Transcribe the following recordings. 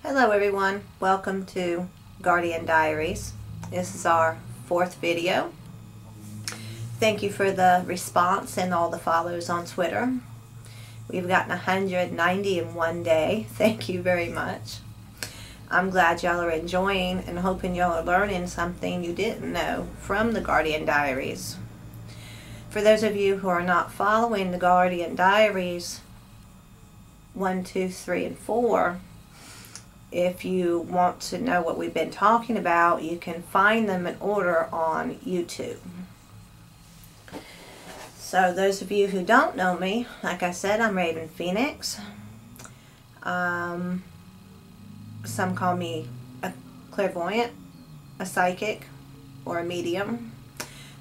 Hello everyone, welcome to Guardian Diaries. This is our 4th video. Thank you for the response and all the follows on Twitter. We've gotten 190 in one day. Thank you very much. I'm glad y'all are enjoying and hoping y'all are learning something you didn't know from the Guardian Diaries. For those of you who are not following the Guardian Diaries 1, 2, 3, and 4, if you want to know what we've been talking about, you can find them in order on YouTube. So those of you who don't know me, like I said, I'm Raven Phoneix. Some call me a clairvoyant, a psychic, or a medium.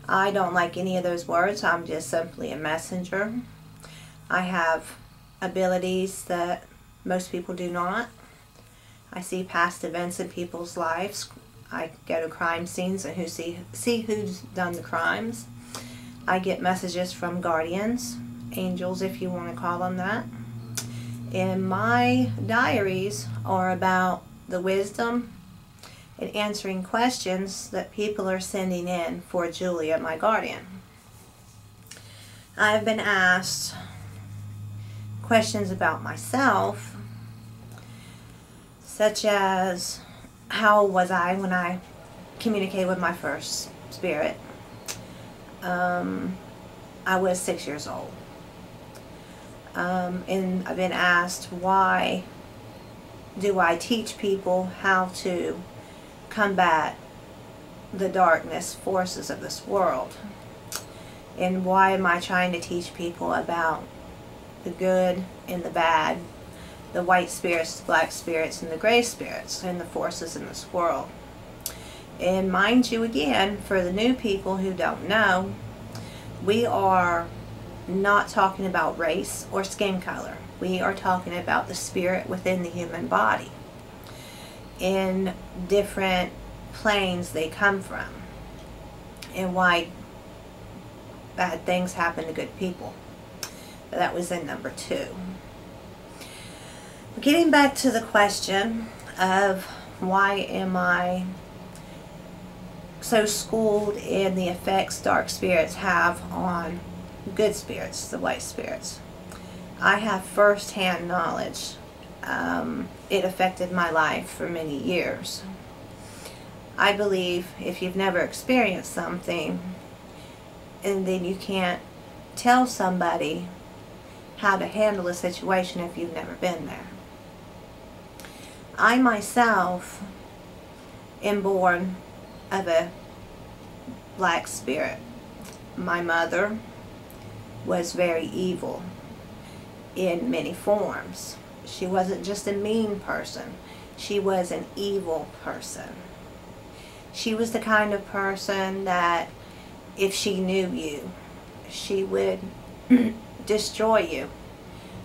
I don't like any of those words. I'm just simply a messenger. I have abilities that most people do not. I see past events in people's lives. I go to crime scenes and see who's done the crimes. I get messages from guardians, angels if you want to call them that. And my diaries are about the wisdom and answering questions that people are sending in for Julia, my guardian. I've been asked questions about myself, such as, how was I when I communicated with my first spirit? I was 6 years old. And I've been asked, why do I teach people how to combat the darkness forces of this world? And why am I trying to teach people about the good and the bad, the white spirits, the black spirits, and the gray spirits, and the forces in this world? And mind you, again, for the new people who don't know, we are not talking about race or skin color. We are talking about the spirit within the human body, in different planes they come from, and why bad things happen to good people. That was in number 2. Getting back to the question of why am I so schooled in the effects dark spirits have on good spirits, the white spirits. I have first-hand knowledge. It affected my life for many years. I believe if you've never experienced something, and then you can't tell somebody how to handle a situation if you've never been there. I myself am born of a black spirit. My mother was very evil in many forms. She wasn't just a mean person. She was an evil person. She was the kind of person that if she knew you, she would destroy you,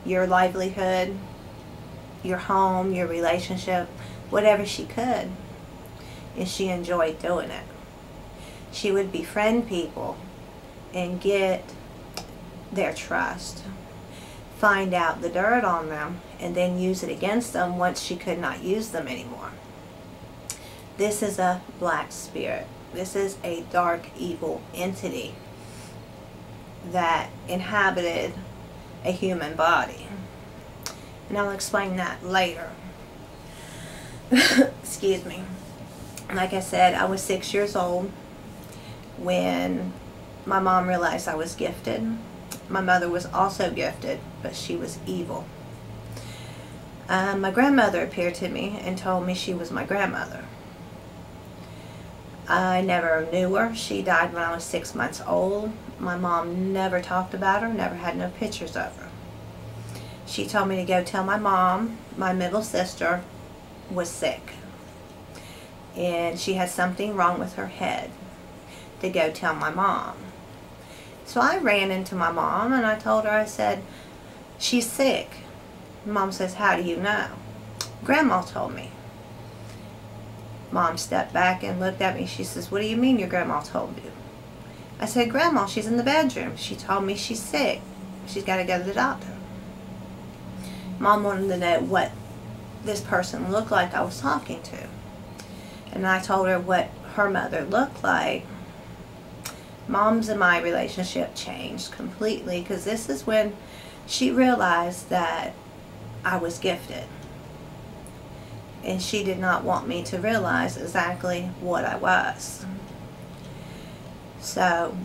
your livelihood, your home, your relationship, whatever she could, and she enjoyed doing it. She would befriend people and get their trust, find out the dirt on them, and then use it against them once she could not use them anymore. This is a black spirit. This is a dark, evil entity that inhabited a human body. And I'll explain that later. Excuse me. Like I said, I was 6 years old when my mom realized I was gifted. My mother was also gifted, but she was evil. My grandmother appeared to me and told me she was my grandmother. I never knew her. She died when I was 6 months old. My mom never talked about her, never had no pictures of her. She told me to go tell my mom my middle sister was sick and she had something wrong with her head, to go tell my mom. So I ran into my mom and I told her, I said, she's sick. Mom says, how do you know? Grandma told me. Mom stepped back and looked at me. She says, what do you mean your grandma told you? I said, Grandma, she's in the bedroom. She told me she's sick. She's got to go to the doctor. Mom wanted to know what this person looked like I was talking to. And I told her what her mother looked like. Mom's and my relationship changed completely, because this is when she realized that I was gifted. And she did not want me to realize exactly what I was. So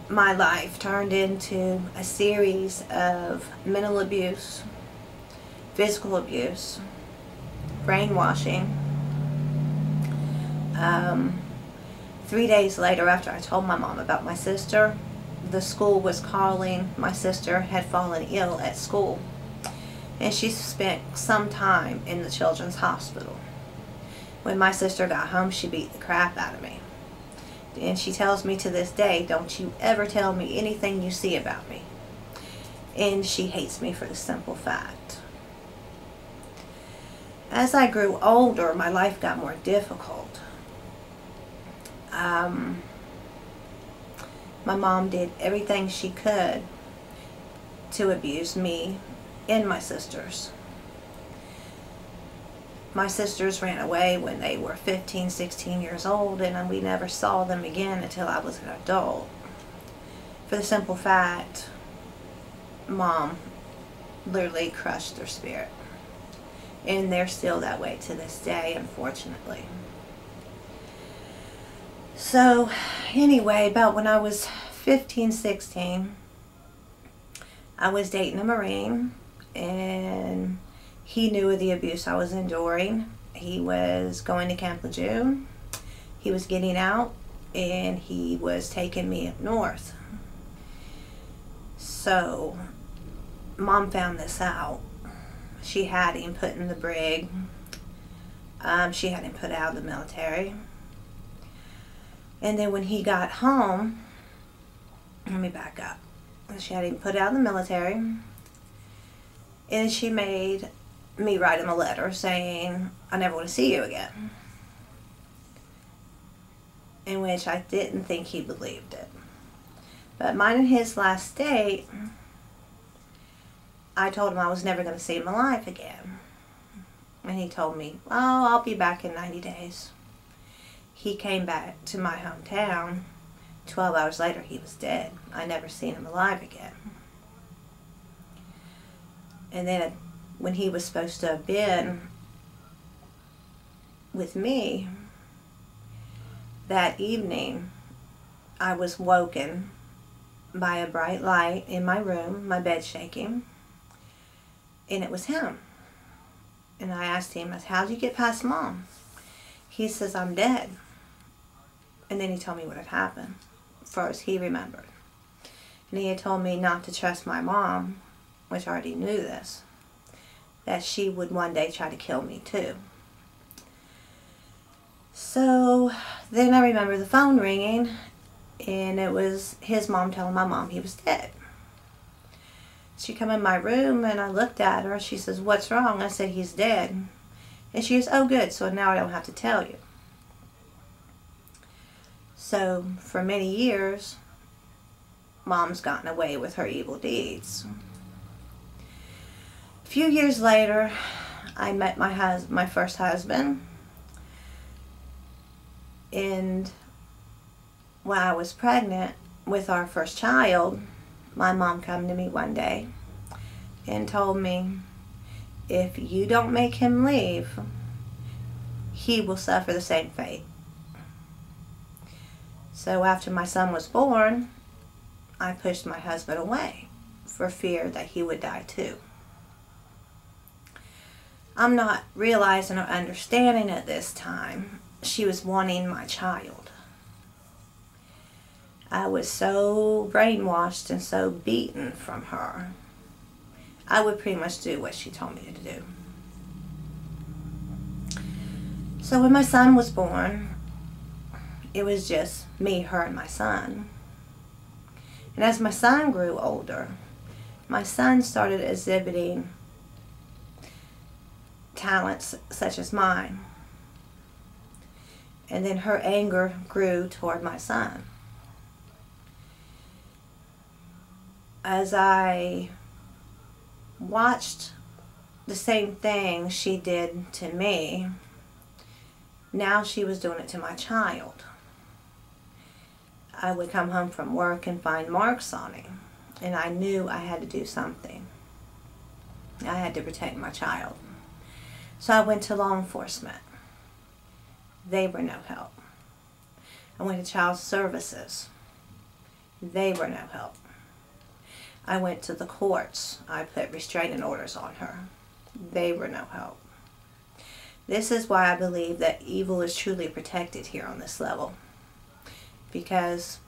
my life turned into a series of mental abuse, physical abuse, brainwashing. 3 days later, after I told my mom about my sister, the school was calling. My sister had fallen ill at school, and she spent some time in the children's hospital. When my sister got home, she beat the crap out of me. And she tells me to this day, "Don't you ever tell me anything you see about me." And she hates me for the simple fact. As I grew older, my life got more difficult. My mom did everything she could to abuse me and my sisters. My sisters ran away when they were 15, 16 years old, and we never saw them again until I was an adult. For the simple fact, Mom literally crushed their spirit. And they're still that way to this day, unfortunately. So, anyway, about when I was 15, 16, I was dating a Marine, and he knew of the abuse I was enduring. He was going to Camp Lejeune. He was getting out, and he was taking me up north. So, Mom found this out. She had him put in the brig. She had him put out of the military. And then when he got home, let me back up. She had him put out of the military. And she made me write him a letter saying, "I never want to see you again." In which I didn't think he believed it. But mine and his last date, I told him I was never going to see him alive again. And he told me, "Oh, I'll be back in 90 days. He came back to my hometown. 12 hours later, he was dead. I never seen him alive again. And then when he was supposed to have been with me, that evening, I was woken by a bright light in my room, my bed shaking, and it was him. And I asked him, "How'd you get past Mom?" He says, "I'm dead." And then he told me what had happened. First, he remembered. And he had told me not to trust my mom, which I already knew this, that she would one day try to kill me too. So then I remember the phone ringing, and it was his mom telling my mom he was dead. She come in my room, and I looked at her. She says, "What's wrong?" I said, "He's dead." And she goes, "Oh, good, so now I don't have to tell you." So for many years, Mom's gotten away with her evil deeds. A few years later, I met my first husband. And while I was pregnant with our first child, my mom came to me one day and told me, "If you don't make him leave, he will suffer the same fate." So after my son was born, I pushed my husband away for fear that he would die too. I'm not realizing or understanding at this time she was wanting my child. I was so brainwashed and so beaten from her. I would pretty much do what she told me to do. So when my son was born, it was just me, her, and my son. And as my son grew older, my son started exhibiting talents such as mine. And then her anger grew toward my son. As I watched the same thing she did to me, now she was doing it to my child. I would come home from work and find marks on him, and I knew I had to do something. I had to protect my child. So I went to law enforcement. They were no help. I went to child services. They were no help. I went to the courts. I put restraining orders on her. They were no help. This is why I believe that evil is truly protected here on this level, because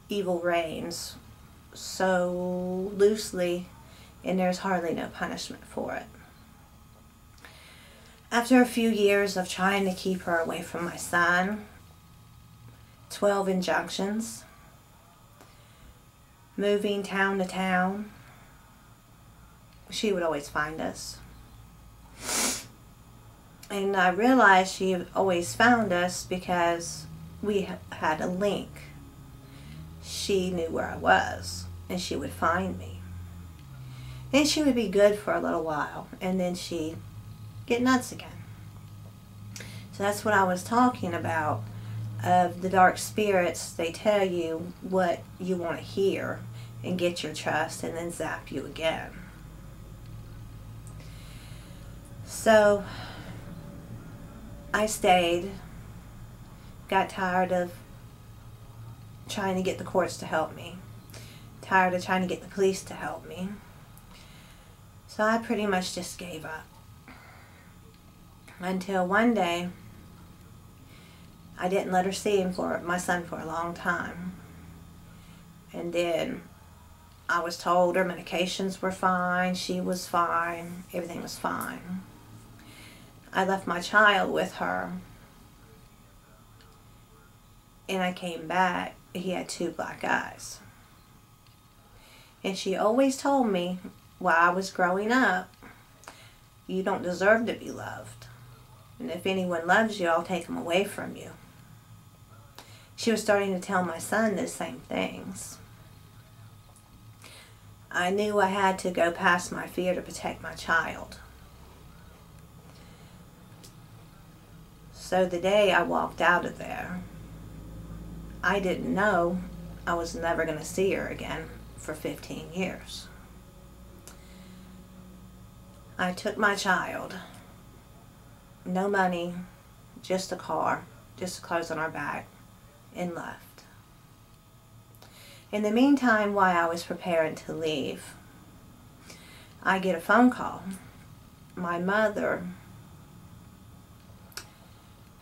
evil reigns so loosely and there's hardly no punishment for it. After a few years of trying to keep her away from my son, 12 injunctions, moving town to town, she would always find us. And I realized she always found us because we had a link. She knew where I was, and she would find me. And she would be good for a little while, and then she'd get nuts again. So that's what I was talking about, of the dark spirits. They tell you what you want to hear and get your trust, and then zap you again. So I stayed, got tired of trying to get the courts to help me, tired of trying to get the police to help me. So I pretty much just gave up. Until one day, I didn't let her see my son for a long time. And then I was told her medications were fine, she was fine, everything was fine. I left my child with her, and I came back. He had 2 black eyes. And she always told me while I was growing up, you don't deserve to be loved. And if anyone loves you, I'll take them away from you. She was starting to tell my son the same things. I knew I had to go past my fear to protect my child. So the day I walked out of there, I didn't know I was never going to see her again for 15 years. I took my child, no money, just a car, just clothes on our back, and left. In the meantime, while I was preparing to leave, I get a phone call. My mother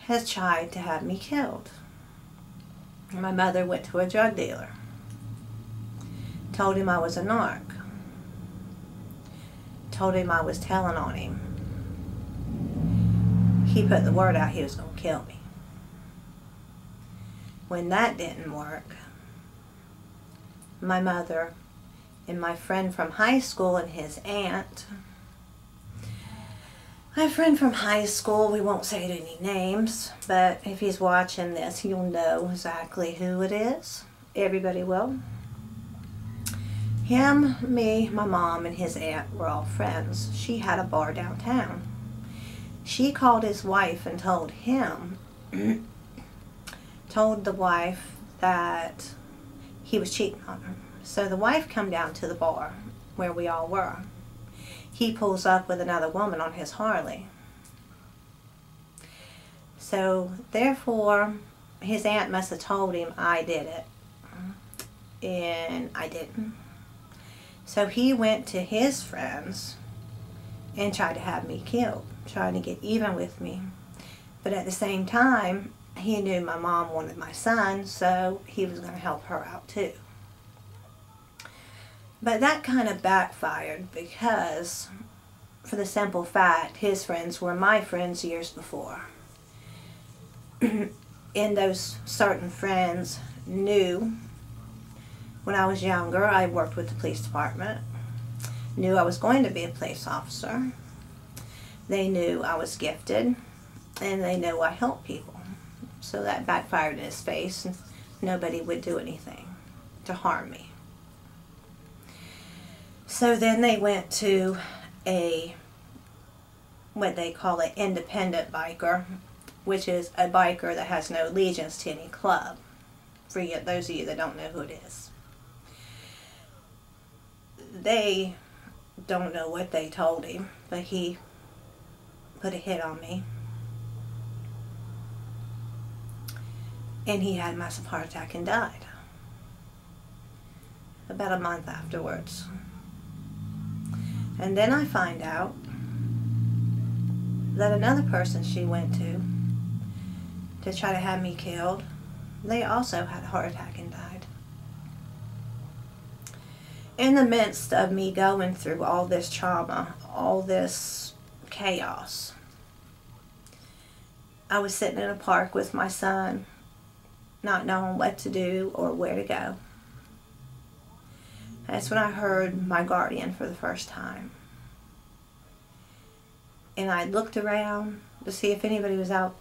has tried to have me killed. My mother went to a drug dealer, told him I was a narc, told him I was telling on him. He put the word out he was going to kill me. When that didn't work, my mother and my friend from high school and his aunt, my friend from high school, we won't say any names, but if he's watching this, you'll know exactly who it is. Everybody will. Him, me, my mom, and his aunt were all friends. She had a bar downtown. She called his wife and told him, told the wife that he was cheating on her. So the wife come down to the bar where we all were. He pulls up with another woman on his Harley. So therefore, his aunt must have told him I did it. And I didn't. So he went to his friends and tried to have me killed, trying to get even with me. But at the same time, he knew my mom wanted my son, so he was going to help her out too. But that kind of backfired because, for the simple fact, his friends were my friends years before. And those certain friends knew when I was younger, I worked with the police department, knew I was going to be a police officer. They knew I was gifted, and they knew I helped people. So that backfired in his face, and nobody would do anything to harm me. So then they went to a what they call an independent biker, which is a biker that has no allegiance to any club, for you, those of you that don't know who it is. They don't know what they told him, but he put a hit on me. And he had a massive heart attack and died about a month afterwards. And then I find out that another person she went to try to have me killed, they also had a heart attack and died. In the midst of me going through all this trauma, all this chaos, I was sitting in a park with my son, not knowing what to do or where to go. That's when I heard my guardian for the first time. And I looked around to see if anybody was out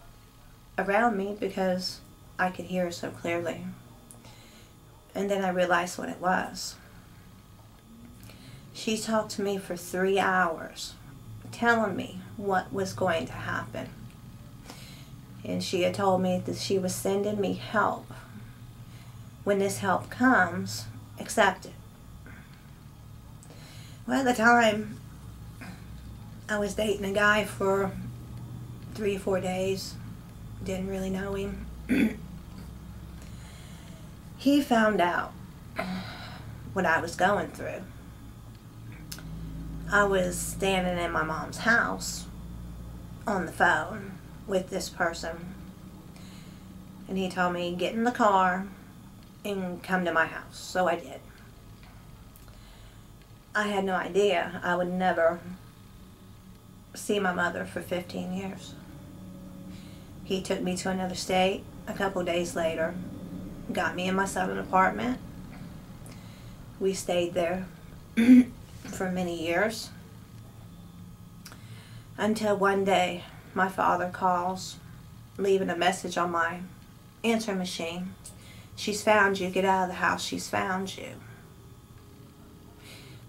around me because I could hear so clearly. And then I realized what it was. She talked to me for 3 hours, telling me what was going to happen. And she had told me that she was sending me help. When this help comes, accept it. Well, at the time, I was dating a guy for 3 or 4 days. Didn't really know him. He found out what I was going through. I was standing in my mom's house on the phone with this person, and he told me, get in the car and come to my house. So I did. I had no idea I would never see my mother for 15 years. He took me to another state a couple days later, got me and my son an apartment. We stayed there for many years until one day my father calls, leaving a message on my answer machine. She's found you. Get out of the house. She's found you.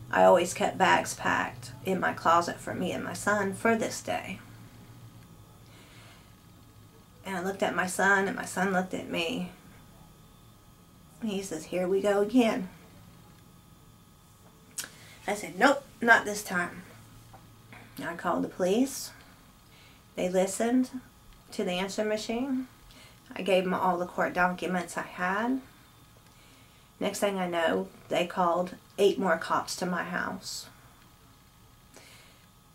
I always kept bags packed in my closet for me and my son for this day. And I looked at my son, and my son looked at me. He says, here we go again. I said, nope, not this time. I called the police. They listened to the answer machine. I gave them all the court documents I had. Next thing I know, they called 8 more cops to my house.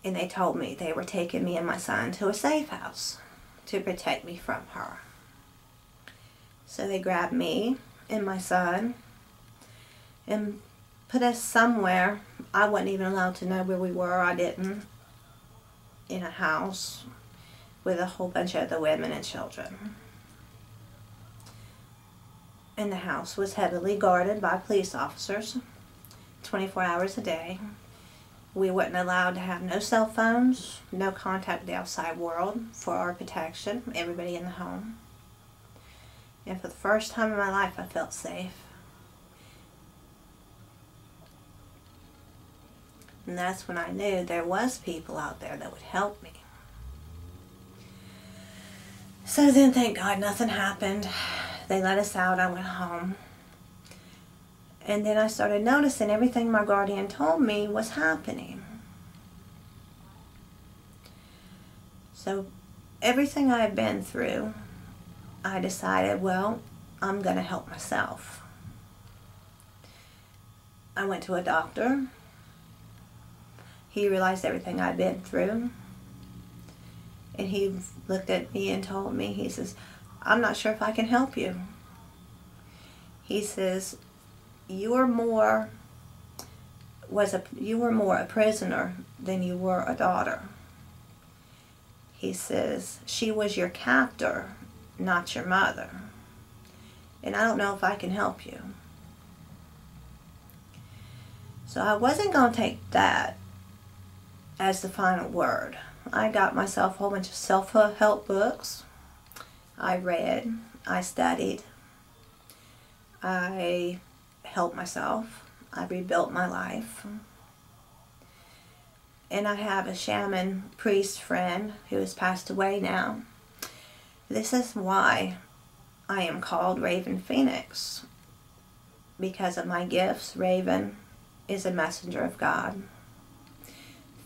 And they told me they were taking me and my son to a safe house to protect me from her. So they grabbed me and my son and put us somewhere. I wasn't even allowed to know where we were. I didn't. In a house with a whole bunch of other women and children. And the house was heavily guarded by police officers 24 hours a day. We weren't allowed to have no cell phones, no contact with the outside world for our protection, everybody in the home. And for the first time in my life, I felt safe. And that's when I knew there was people out there that would help me. So then, thank God, nothing happened. They let us out. I went home. And then I started noticing everything my guardian told me was happening. So everything I had been through, I decided, well, I'm going to help myself. I went to a doctor. He realized everything I'd been through. And he looked at me and told me, he says, I'm not sure if I can help you. He says, you were more a prisoner than you were a daughter. He says, she was your captor, not your mother. And I don't know if I can help you. So I wasn't going to take that as the final word. I got myself a whole bunch of self-help books. I read, I studied, I helped myself, I rebuilt my life. and I have a shaman priest friend who has passed away now. This is why I am called Raven Phoneix. Because of my gifts, Raven is a messenger of God.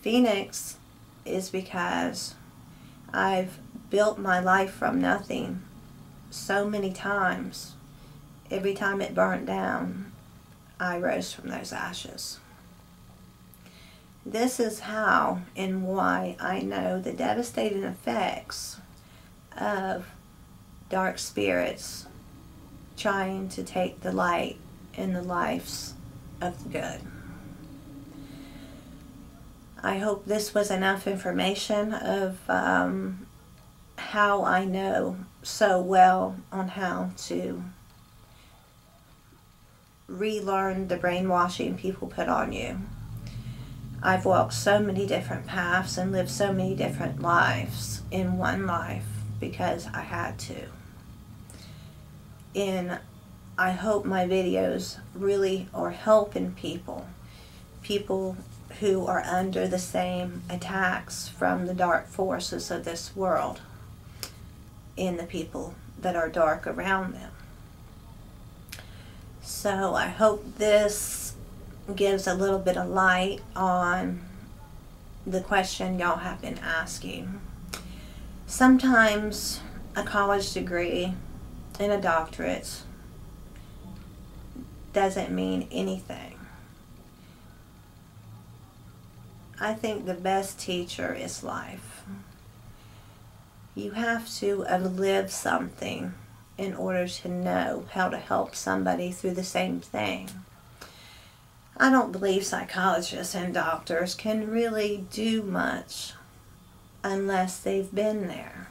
Phoenix is because I've built my life from nothing so many times. Every time it burnt down, I rose from those ashes. This is how and why I know the devastating effects of dark spirits trying to take the light in the lives of the good. I hope this was enough information of how I know so well on how to relearn the brainwashing people put on you. I've walked so many different paths and lived so many different lives in one life because I had to. And I hope my videos really are helping people who are under the same attacks from the dark forces of this world and the people that are dark around them. So I hope this gives a little bit of light on the question y'all have been asking. Sometimes a college degree and a doctorate doesn't mean anything. I think the best teacher is life. You have to have lived something in order to know how to help somebody through the same thing. I don't believe psychologists and doctors can really do much unless they've been there.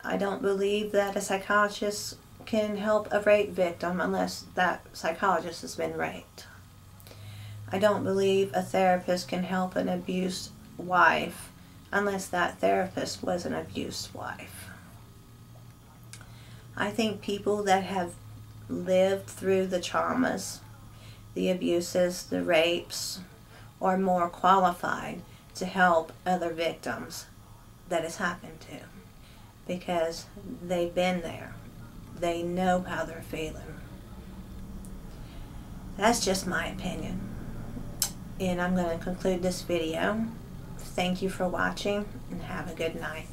I don't believe that a psychologist can help a rape victim unless that psychologist has been raped. I don't believe a therapist can help an abused wife unless that therapist was an abused wife. I think people that have lived through the traumas, the abuses, the rapes, are more qualified to help other victims that has happened to, because they've been there. They know how they're feeling. That's just my opinion. And I'm going to conclude this video. Thank you for watching and have a good night.